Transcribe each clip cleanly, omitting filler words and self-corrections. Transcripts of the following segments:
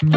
Hello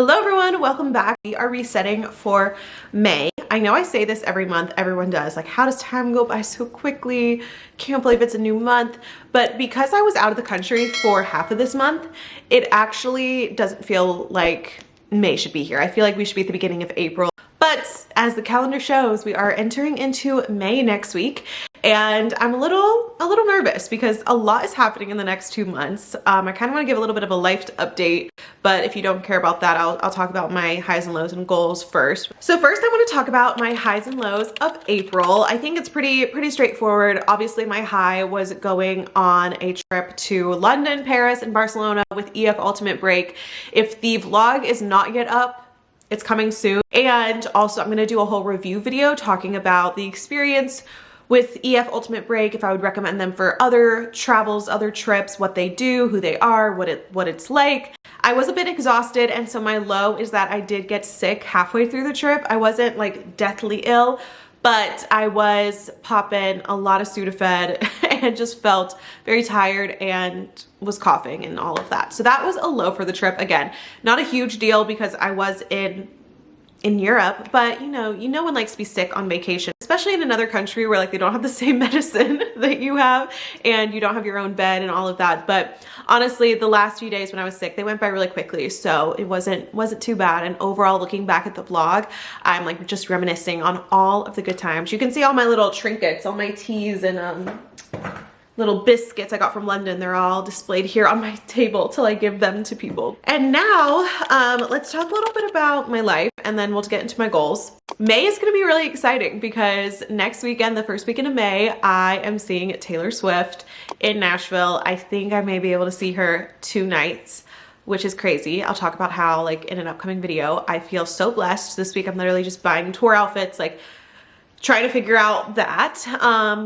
everyone, welcome back. We are resetting for May. I know I say this every month, everyone does. Like, how does time go by so quickly? Can't believe it's a new month. But because I was out of the country for half of this month, it actually doesn't feel like May should be here. I feel like we should be at the beginning of April. But as the calendar shows, we are entering into May next week. And I'm a little nervous because a lot is happening in the next 2 months. I kind of want to give a little bit of a life update, but if you don't care about that, I'll talk about my highs and lows and goals first. So first I want to talk about my highs and lows of April. I think it's pretty straightforward. Obviously my high was going on a trip to London, Paris, and Barcelona with EF Ultimate Break. If the vlog is not yet up, it's coming soon. And also I'm going to do a whole review video talking about the experience with EF Ultimate Break, if I would recommend them for other travels, other trips, what they do, who they are, what it's like. I was a bit exhausted, and so my low is that I did get sick halfway through the trip. I wasn't like deathly ill, but I was popping a lot of Sudafed and just felt very tired and was coughing and all of that. So that was a low for the trip. Again, not a huge deal because I was in Europe, but you know one likes to be sick on vacation, especially in another country where like they don't have the same medicine that you have and you don't have your own bed and all of that. But honestly, the last few days when I was sick, they went by really quickly, so it wasn't too bad. And overall, looking back at the vlog, I'm like just reminiscing on all of the good times. You can see all my little trinkets, all my teas and little biscuits I got from London. They're all displayed here on my table till I give them to people. And now let's talk a little bit about my life and then we'll get into my goals. May is gonna be really exciting because next weekend, the first weekend of May, I am seeing Taylor Swift in Nashville. I think I may be able to see her 2 nights, which is crazy. I'll talk about how like in an upcoming video. I feel so blessed. This week I'm literally just buying tour outfits, like trying to figure out that,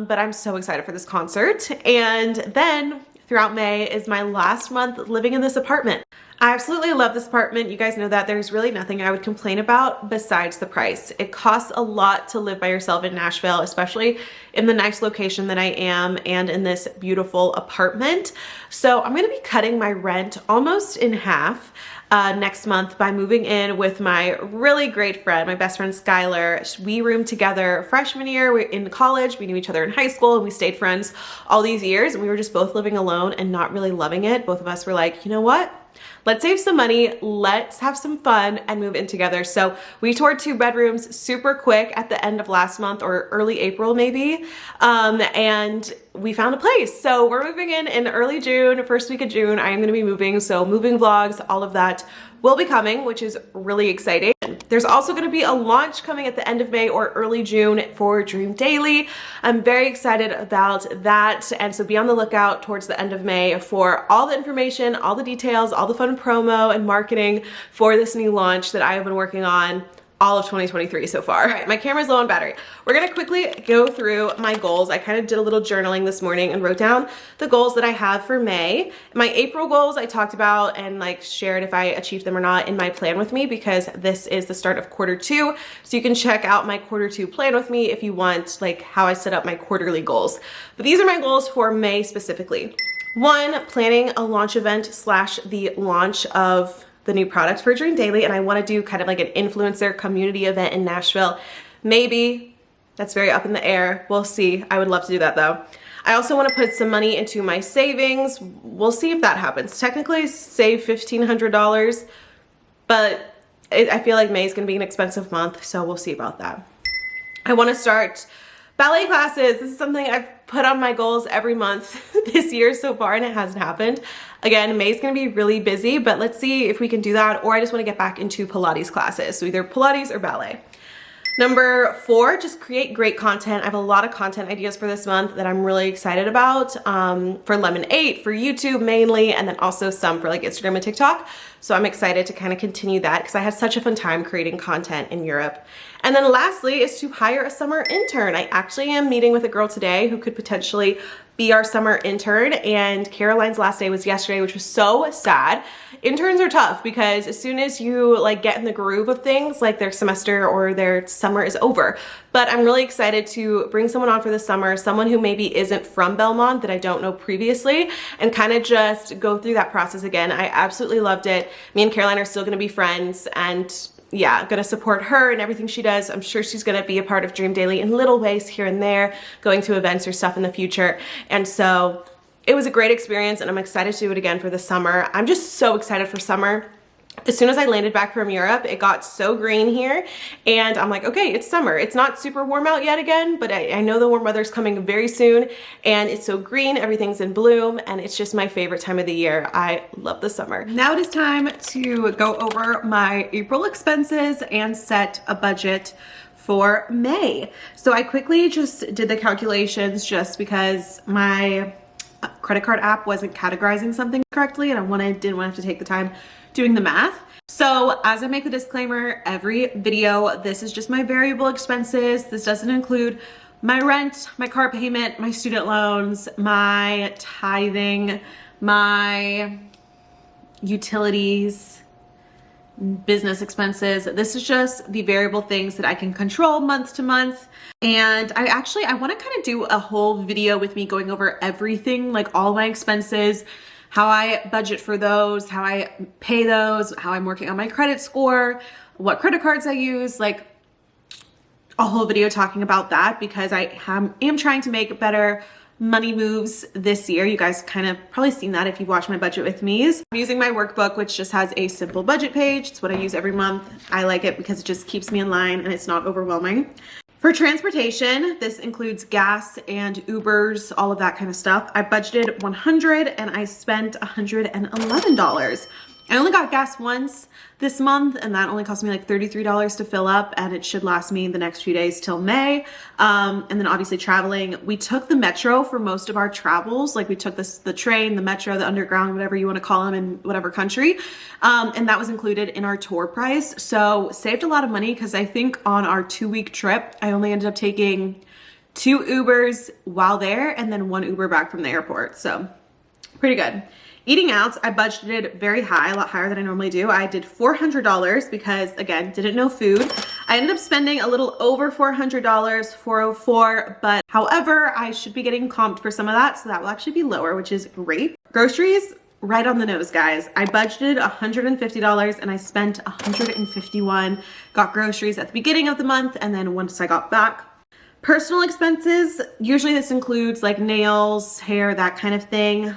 but I'm so excited for this concert. And then throughout May is my last month living in this apartment. I absolutely love this apartment. You guys know that there's really nothing I would complain about besides the price. It costs a lot to live by yourself in Nashville, especially in the nice location that I am and in this beautiful apartment. So I'm gonna be cutting my rent almost in half next month by moving in with my really great friend, my best friend Skylar. We roomed together freshman year. We're in college. We knew each other in high school and we stayed friends all these years, and we were just both living alone and not really loving it. Both of us were like, you know what? Let's save some money, let's have some fun and move in together. So we toured 2 bedrooms super quick at the end of last month or early April maybe, and we found a place. So we're moving in early June, first week of June. I am gonna be moving, so moving vlogs, all of that will be coming, which is really exciting. There's also gonna be a launch coming at the end of May or early June for Dream Daily. I'm very excited about that, and so be on the lookout towards the end of May for all the information, all the details, all the fun promo and marketing for this new launch that I have been working on all of 2023 so far. All right, my camera's low on battery. We're gonna quickly go through my goals. I kind of did a little journaling this morning and wrote down the goals that I have for May. My April goals I talked about and like shared if I achieved them or not in my plan with me, because this is the start of Q2. So you can check out my Q2 plan with me if you want like how I set up my quarterly goals. But these are my goals for May specifically. 1, planning a launch event / the launch of the new product for Dream Daily, and I want to do kind of like an influencer community event in Nashville. Maybe. That's very up in the air. We'll see. I would love to do that though. I also want to put some money into my savings. We'll see if that happens. Technically save $1,500, but I feel like May is going to be an expensive month, so we'll see about that. I want to start ballet classes. This is something I've put on my goals every month this year so far, and it hasn't happened. Again, May's gonna be really busy, but let's see if we can do that, or I just wanna get back into Pilates classes. So either Pilates or ballet. Number 4, just create great content. I have a lot of content ideas for this month that I'm really excited about, for Lemon 8, for YouTube mainly, and then also some for like Instagram and TikTok. So I'm excited to kind of continue that because I had such a fun time creating content in Europe. And then lastly is to hire a summer intern. I actually am meeting with a girl today who could potentially be our summer intern, and Caroline's last day was yesterday, which was so sad. Interns are tough because as soon as you like get in the groove of things, like their semester or their summer is over. but I'm really excited to bring someone on for the summer, someone who maybe isn't from Belmont that I don't know previously, and kind of just go through that process again. I absolutely loved it. Me and Caroline are still gonna be friends, and yeah, gonna support her and everything she does. I'm sure she's gonna be a part of Dream Daily in little ways here and there, going to events or stuff in the future. And so it was a great experience, and I'm excited to do it again for the summer. I'm just so excited for summer. As soon as I landed back from Europe, it got so green here, and I'm like, okay, it's summer. It's not super warm out yet again, but I know the warm weather's coming very soon, and it's so green, everything's in bloom, and it's just my favorite time of the year. I love the summer. Now it is time to go over my April expenses and set a budget for May. So I quickly just did the calculations just because my credit card app wasn't categorizing something correctly, and I didn't want to have to take the time doing the math. So as I make the disclaimer every video, this is just my variable expenses. This doesn't include my rent, my car payment, my student loans, my tithing, my utilities, business expenses. This is just the variable things that I can control month to month. And I want to kind of do a whole video with me going over everything, like all my expenses, how I budget for those, how I pay those, how I'm working on my credit score, what credit cards I use, like a whole video talking about that, because I am trying to make better money moves this year. You guys kind of probably seen that if you've watched my budget with me's. I'm using my workbook, which just has a simple budget page. It's what I use every month. I like it because it just keeps me in line and it's not overwhelming. For transportation, this includes gas and Ubers, all of that kind of stuff. I budgeted $100 and I spent $111. I only got gas once this month, and that only cost me like $33 to fill up, and it should last me the next few days till May. And then obviously traveling, we took the metro for most of our travels. Like we took the train, the metro, the underground, whatever you want to call them in whatever country. And that was included in our tour price. So saved a lot of money, because I think on our 2-week trip, I only ended up taking 2 Ubers while there and then 1 Uber back from the airport. So pretty good. Eating out, I budgeted very high, a lot higher than I normally do. I did $400 because, again, didn't know food. I ended up spending a little over $400, $404, but however, I should be getting comped for some of that, so that will actually be lower, which is great. Groceries, right on the nose, guys. I budgeted $150 and I spent $151. Got groceries at the beginning of the month, and then once I got back. Personal expenses, usually this includes like nails, hair, that kind of thing.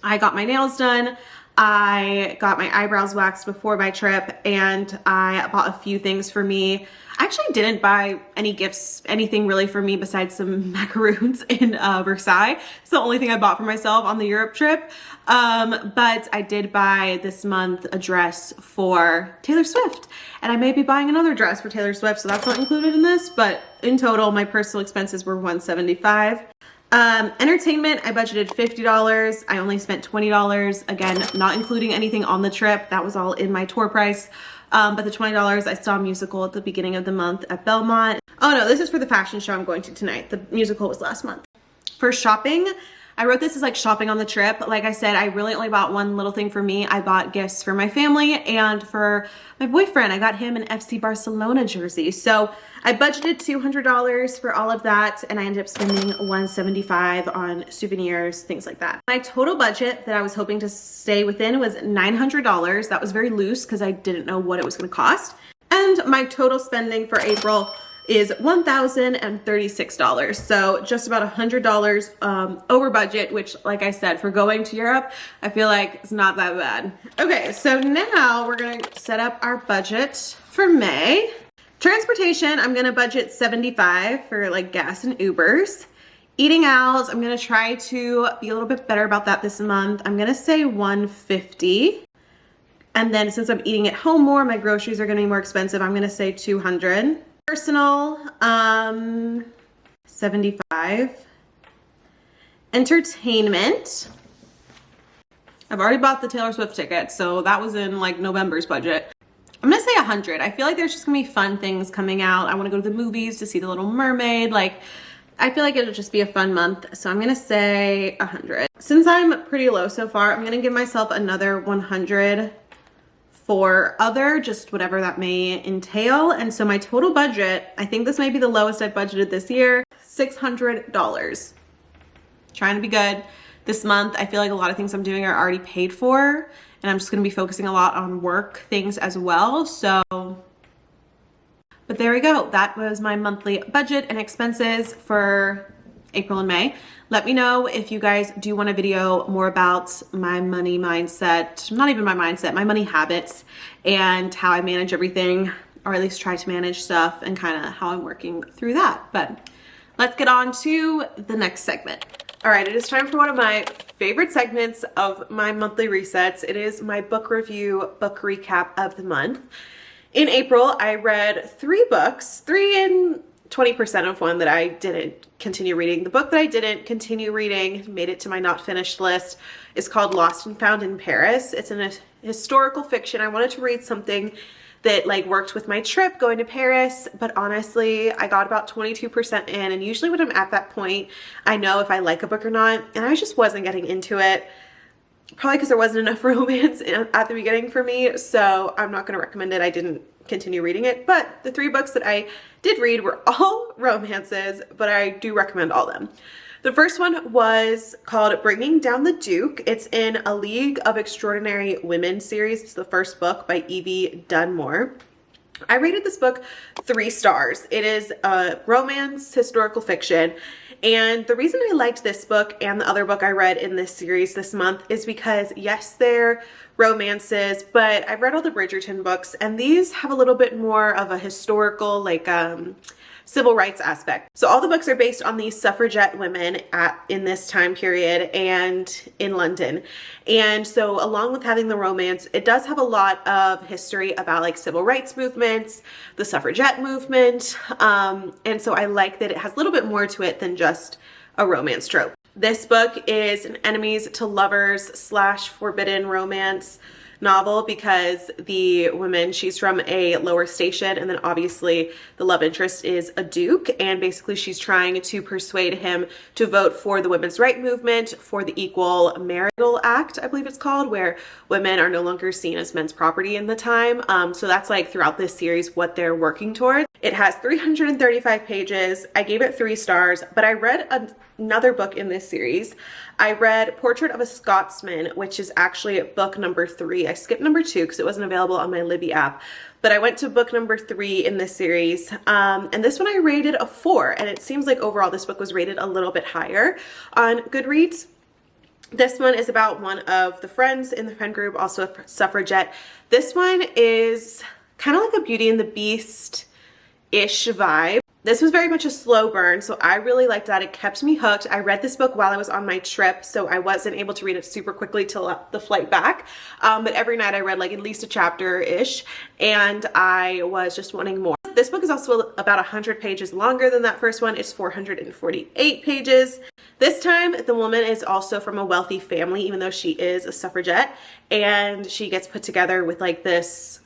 I got my nails done, I got my eyebrows waxed before my trip, and I bought a few things for me. I actually didn't buy any gifts, anything really for me besides some macaroons in Versailles. It's the only thing I bought for myself on the Europe trip. But I did buy this month a dress for Taylor Swift, and I may be buying another dress for Taylor Swift, so that's not included in this, but in total, my personal expenses were $175. Entertainment, I budgeted $50. I only spent $20. Again, not including anything on the trip. That was all in my tour price. But the $20, I saw a musical at the beginning of the month at Belmont. Oh no, this is for the fashion show I'm going to tonight. The musical was last month. For shopping, I wrote this as like shopping on the trip. Like I said, I really only bought one little thing for me. I bought gifts for my family and for my boyfriend. I got him an FC Barcelona jersey. So I budgeted $200 for all of that, and I ended up spending $175 on souvenirs, things like that. My total budget that I was hoping to stay within was $900. That was very loose because I didn't know what it was going to cost. And my total spending for April is $1,036. So just about $100 over budget, which, like I said, for going to Europe, I feel like it's not that bad. Okay, so now we're gonna set up our budget for May. Transportation, I'm gonna budget $75 for like gas and Ubers. Eating out, I'm gonna try to be a little bit better about that this month. I'm gonna say $150. And then since I'm eating at home more, my groceries are gonna be more expensive. I'm gonna say $200. Personal, $75. Entertainment, I've already bought the Taylor Swift ticket, so that was in like November's budget. I'm gonna say $100. I feel like there's just gonna be fun things coming out. I wanna go to the movies to see The Little Mermaid. Like, I feel like it'll just be a fun month, so I'm gonna say $100. Since I'm pretty low so far, I'm gonna give myself another $100 for other, just whatever that may entail. And so my total budget, I think this might be the lowest I've budgeted this year, $600. Trying to be good. This month, I feel like a lot of things I'm doing are already paid for, and I'm just gonna be focusing a lot on work things as well. So, but there we go. That was my monthly budget and expenses for April and May. Let me know if you guys do want a video more about my money mindset, not even my mindset, my money habits and how I manage everything, or at least try to manage stuff, and kind of how I'm working through that. But let's get on to the next segment. All right, it is time for one of my favorite segments of my monthly resets. It is my book review, book recap of the month. In April, I read 3 books, 3 and 20% of one that I didn't continue reading. The book that I didn't continue reading, made it to my not finished list, is called Lost and Found in Paris. It's an historical fiction. I wanted to read something that like worked with my trip going to Paris, but honestly, I got about 22% in, and usually when I'm at that point, I know if I like a book or not, and I just wasn't getting into it. Probably because there wasn't enough romance at the beginning for me, so I'm not going to recommend it. I didn't continue reading it, but the 3 books that I did read were all romances, but I do recommend all of them. The first one was called Bringing Down the Duke. It's in A League of Extraordinary Women series. It's the first book by Evie Dunmore. I rated this book 3 stars. It is a romance historical fiction. And the reason I liked this book and the other book I read in this series this month is because, yes, they're romances, but I've read all the Bridgerton books, and these have a little bit more of a historical, like, civil rights aspect. So all the books are based on these suffragette women in this time period and in London. And so along with having the romance, it does have a lot of history about like civil rights movements, the suffragette movement. And so I like that it has a little bit more to it than just a romance trope. This book is an enemies to lovers / forbidden romance novel because the woman, she's from a lower station, and then obviously the love interest is a duke, and basically she's trying to persuade him to vote for the women's right movement, for the Equal Marital Act, I believe it's called, where women are no longer seen as men's property in the time. So that's like throughout this series what they're working towards. It has 335 pages. I gave it 3 stars, but I read another book in this series. I read Portrait of a Scotsman, which is actually book number 3. I skipped number 2 because it wasn't available on my Libby app, but I went to book number 3 in this series. And this one I rated a 4, and it seems like overall this book was rated a little bit higher on Goodreads. This one is about one of the friends in the friend group, also a suffragette. This one is kind of like a Beauty and the Beast-ish vibe. This was very much a slow burn, so I really liked that. It kept me hooked. I read this book while I was on my trip, so I wasn't able to read it super quickly till the flight back. But every night I read like at least a chapter-ish, and I was just wanting more. This book is also about 100 pages longer than that first one. It's 448 pages. This time, the woman is also from a wealthy family, even though she is a suffragette, and she gets put together with like this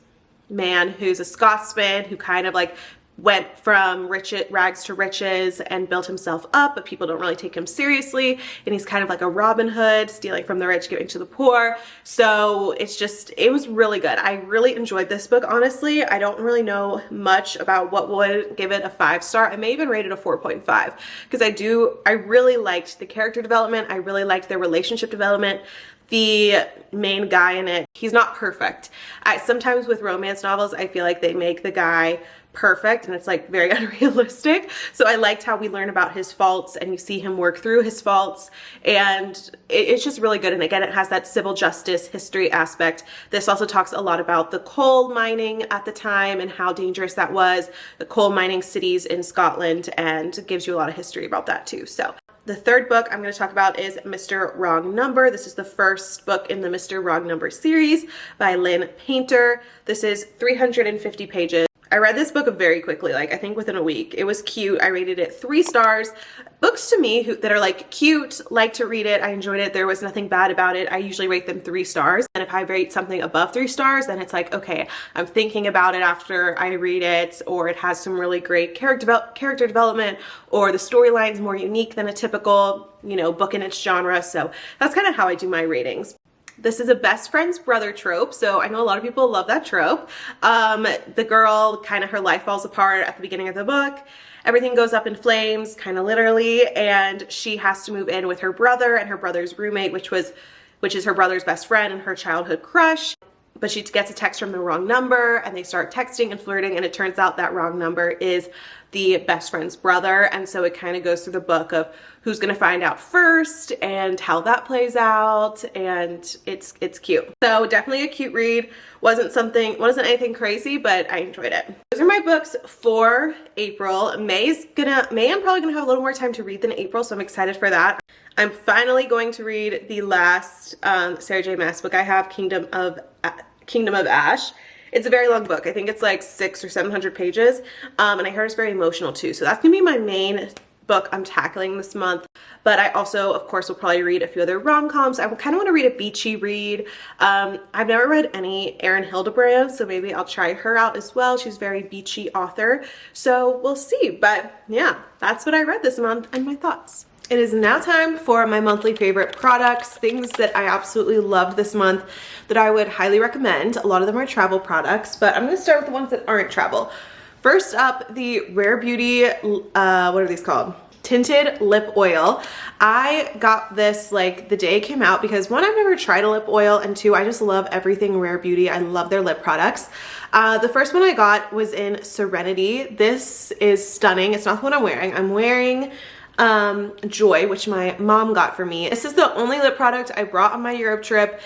man who's a Scotsman who kind of like went from rags to riches and built himself up, but people don't really take him seriously, and he's kind of like a Robin Hood, stealing from the rich, giving to the poor. So it was really good. I really enjoyed this book, honestly. I don't really know much about what would give it a 5-star. I may even rate it a 4.5 because I really liked the character development. I really liked their relationship development. The main guy in it, he's not perfect. Sometimes with romance novels, I feel like they make the guy perfect and it's like very unrealistic. So I liked how we learn about his faults and you see him work through his faults, and it's just really good. And again, it has that civil justice history aspect. This also talks a lot about the coal mining at the time and how dangerous that was, the coal mining cities in Scotland, and gives you a lot of history about that too. So the third book I'm going to talk about is Mr. Wrong Number. This is the first book in the Mr. Wrong Number series by Lynn Painter. This is 350 pages. I read this book very quickly, like I think within a week. It was cute. I rated it 3 stars. Books to me that are like cute, like to read it. I enjoyed it. There was nothing bad about it. I usually rate them 3 stars. And if I rate something above 3 stars, then it's like, okay, I'm thinking about it after I read it, or it has some really great character development, or the storyline's more unique than a typical, book in its genre. So that's kind of how I do my ratings. This is a best friend's brother trope, so I know a lot of people love that trope. The girl, kind of her life falls apart at the beginning of the book. Everything goes up in flames, kind of literally, and she has to move in with her brother and her brother's roommate, which is her brother's best friend and her childhood crush. But she gets a text from the wrong number, and they start texting and flirting, and it turns out that wrong number is the best friend's brother. And so it kind of goes through the book of who's going to find out first and how that plays out, and it's cute. So definitely a cute read. Wasn't anything crazy, but I enjoyed it. Those are my books for April. May I'm probably gonna have a little more time to read than April, so I'm excited for that. I'm finally going to read the last Sarah J. Maas book I have, Kingdom of Ash. It's a very long book. I think it's like 600 or 700 pages, and I heard it's very emotional too. So that's gonna be my main book I'm tackling this month. But I also, of course, will probably read a few other rom-coms. I kind of want to read a beachy read. I've never read any Erin Hildebrand, so maybe I'll try her out as well. She's a very beachy author, so we'll see. But yeah, that's what I read this month and my thoughts. It is now time for my monthly favorite products, things that I absolutely loved this month that I would highly recommend. A lot of them are travel products, but I'm going to start with the ones that aren't travel. First up, the Rare Beauty, what are these called? Tinted lip oil. I got this like the day it came out because one, I've never tried a lip oil, and two, I just love everything Rare Beauty. I love their lip products. The first one I got was in Serenity. This is stunning. It's not the one I'm wearing. I'm wearing Joy, which my mom got for me. This is the only lip product I brought on my Europe trip.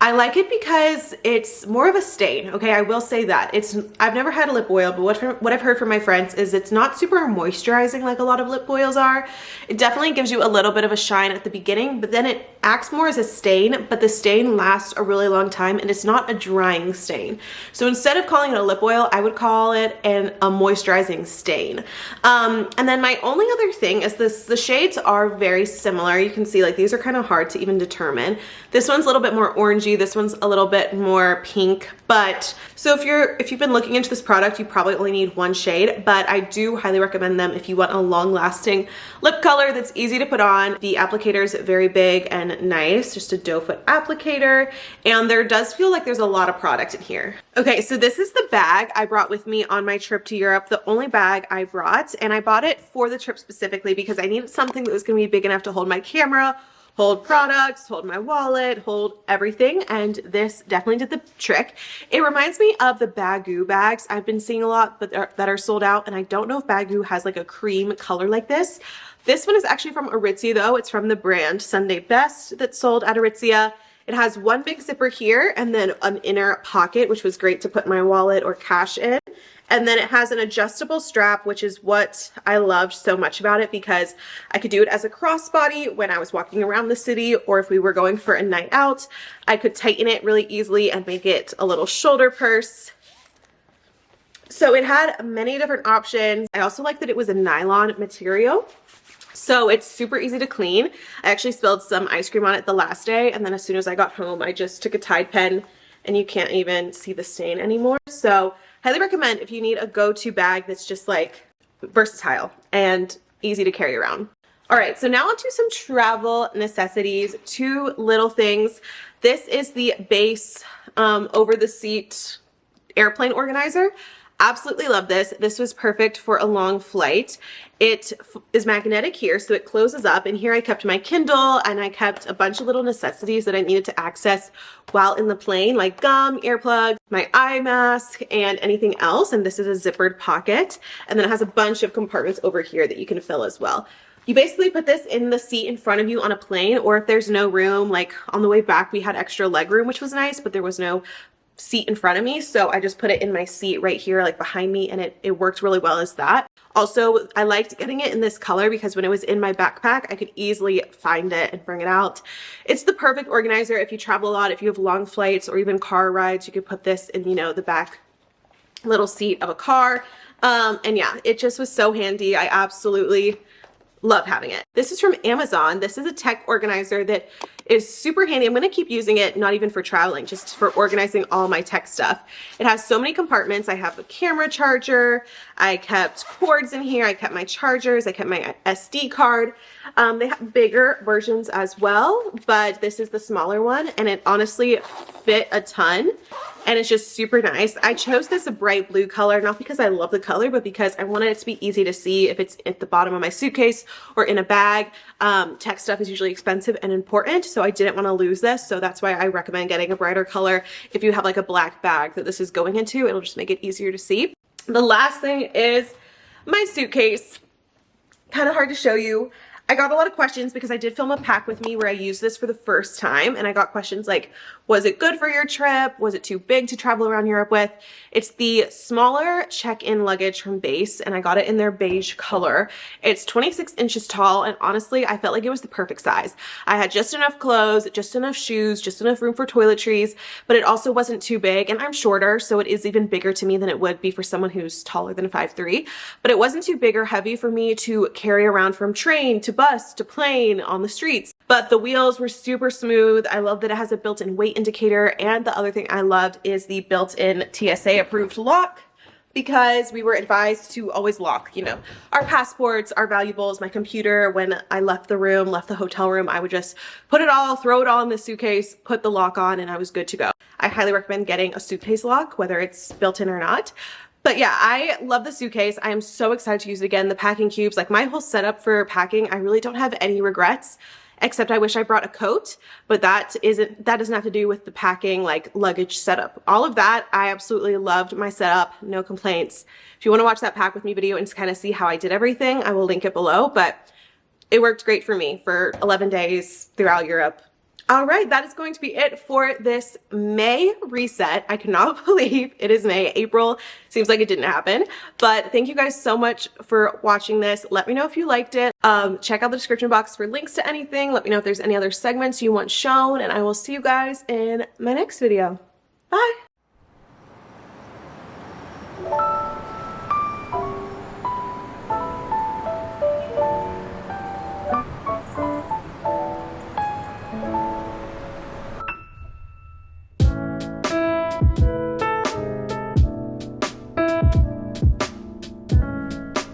I like it because it's more of a stain, okay? I will say that. I've never had a lip oil, but what I've heard from my friends is it's not super moisturizing like a lot of lip oils are. It definitely gives you a little bit of a shine at the beginning, but then it acts more as a stain, but the stain lasts a really long time, and it's not a drying stain. So instead of calling it a lip oil, I would call it a moisturizing stain. And then my only other thing is the shades are very similar. You can see like these are kind of hard to even determine. This one's a little bit more orangey. This one's a little bit more pink, but so if you've been looking into this product, you probably only need one shade, but I do highly recommend them if you want a long-lasting lip color that's easy to put on. The applicator is very big and nice, just a doe foot applicator, and there does feel like there's a lot of product in here. Okay, so this is the bag I brought with me on my trip to Europe, the only bag I brought, and I bought it for the trip specifically because I needed something that was going to be big enough to hold my camera, hold products, hold my wallet, hold everything, and this definitely did the trick. It reminds me of the Baggu bags I've been seeing a lot, but that are sold out, and I don't know if Baggu has like a cream color like this. This one is actually from Aritzia though. It's from the brand Sunday Best that's sold at Aritzia. It has one big zipper here and then an inner pocket, which was great to put my wallet or cash in. And then it has an adjustable strap, which is what I loved so much about it because I could do it as a crossbody when I was walking around the city, or if we were going for a night out, I could tighten it really easily and make it a little shoulder purse. So it had many different options. I also like that it was a nylon material, so it's super easy to clean. I actually spilled some ice cream on it the last day, and then as soon as I got home, I just took a Tide pen and you can't even see the stain anymore. So highly recommend if you need a go-to bag that's just like versatile and easy to carry around. All right, so now onto some travel necessities. Two little things. This is the base over the seat airplane organizer. Absolutely love this. This was perfect for a long flight. It is magnetic here, so it closes up, and here I kept my Kindle and I kept a bunch of little necessities that I needed to access while in the plane, like gum, earplugs, my eye mask, and anything else. And this is a zippered pocket, and then it has a bunch of compartments over here that you can fill as well. You basically put this in the seat in front of you on a plane, or if there's no room, like on the way back we had extra leg room, which was nice, but there was no seat in front of me, so I just put it in my seat right here, like behind me, and it worked really well as that. Also, I liked getting it in this color because when it was in my backpack, I could easily find it and bring it out. It's the perfect organizer if you travel a lot, if you have long flights or even car rides. You could put this in, you know, the back little seat of a car. And yeah, it just was so handy. I absolutely love having it. This is from Amazon. This is a tech organizer that is super handy. I'm going to keep using it, not even for traveling, just for organizing all my tech stuff. It has so many compartments. I have a camera charger. I kept cords in here. I kept my chargers. I kept my SD card. They have bigger versions as well, but this is the smaller one, and it honestly fit a ton, and it's just super nice. I chose this bright blue color, not because I love the color, but because I wanted it to be easy to see if it's at the bottom of my suitcase or in a bag. Tech stuff is usually expensive and important, so I didn't want to lose this, so that's why I recommend getting a brighter color. If you have like a black bag that this is going into, it'll just make it easier to see. The last thing is my suitcase. Kind of hard to show you. I got a lot of questions because I did film a pack with me where I used this for the first time, and I got questions like, was it good for your trip? Was it too big to travel around Europe with? It's the smaller check-in luggage from Base, and I got it in their beige color. It's 26 inches tall, and honestly, I felt like it was the perfect size. I had just enough clothes, just enough shoes, just enough room for toiletries, but it also wasn't too big, and I'm shorter, so it is even bigger to me than it would be for someone who's taller than 5'3", but it wasn't too big or heavy for me to carry around from train to bus to plane on the streets. But the wheels were super smooth. I love that it has a built-in weight indicator, and the other thing I loved is the built-in TSA approved lock, because we were advised to always lock, you know, our passports, our valuables, my computer. When I left the hotel room, I would just put it all, throw it all in the suitcase, put the lock on, and I was good to go. I highly recommend getting a suitcase lock, whether it's built in or not. But yeah, I love the suitcase. I am so excited to use it again. The packing cubes, like my whole setup for packing, I really don't have any regrets, except I wish I brought a coat, but that doesn't have to do with the packing, like luggage setup. All of that, I absolutely loved my setup, no complaints. If you want to watch that pack with me video and just kind of see how I did everything, I will link it below, but it worked great for me for 11 days throughout Europe. All right, that is going to be it for this May reset. I cannot believe it is May. April seems like it didn't happen, but thank you guys so much for watching this. Let me know if you liked it. Check out the description box for links to anything. Let me know if there's any other segments you want shown, and I will see you guys in my next video. Bye.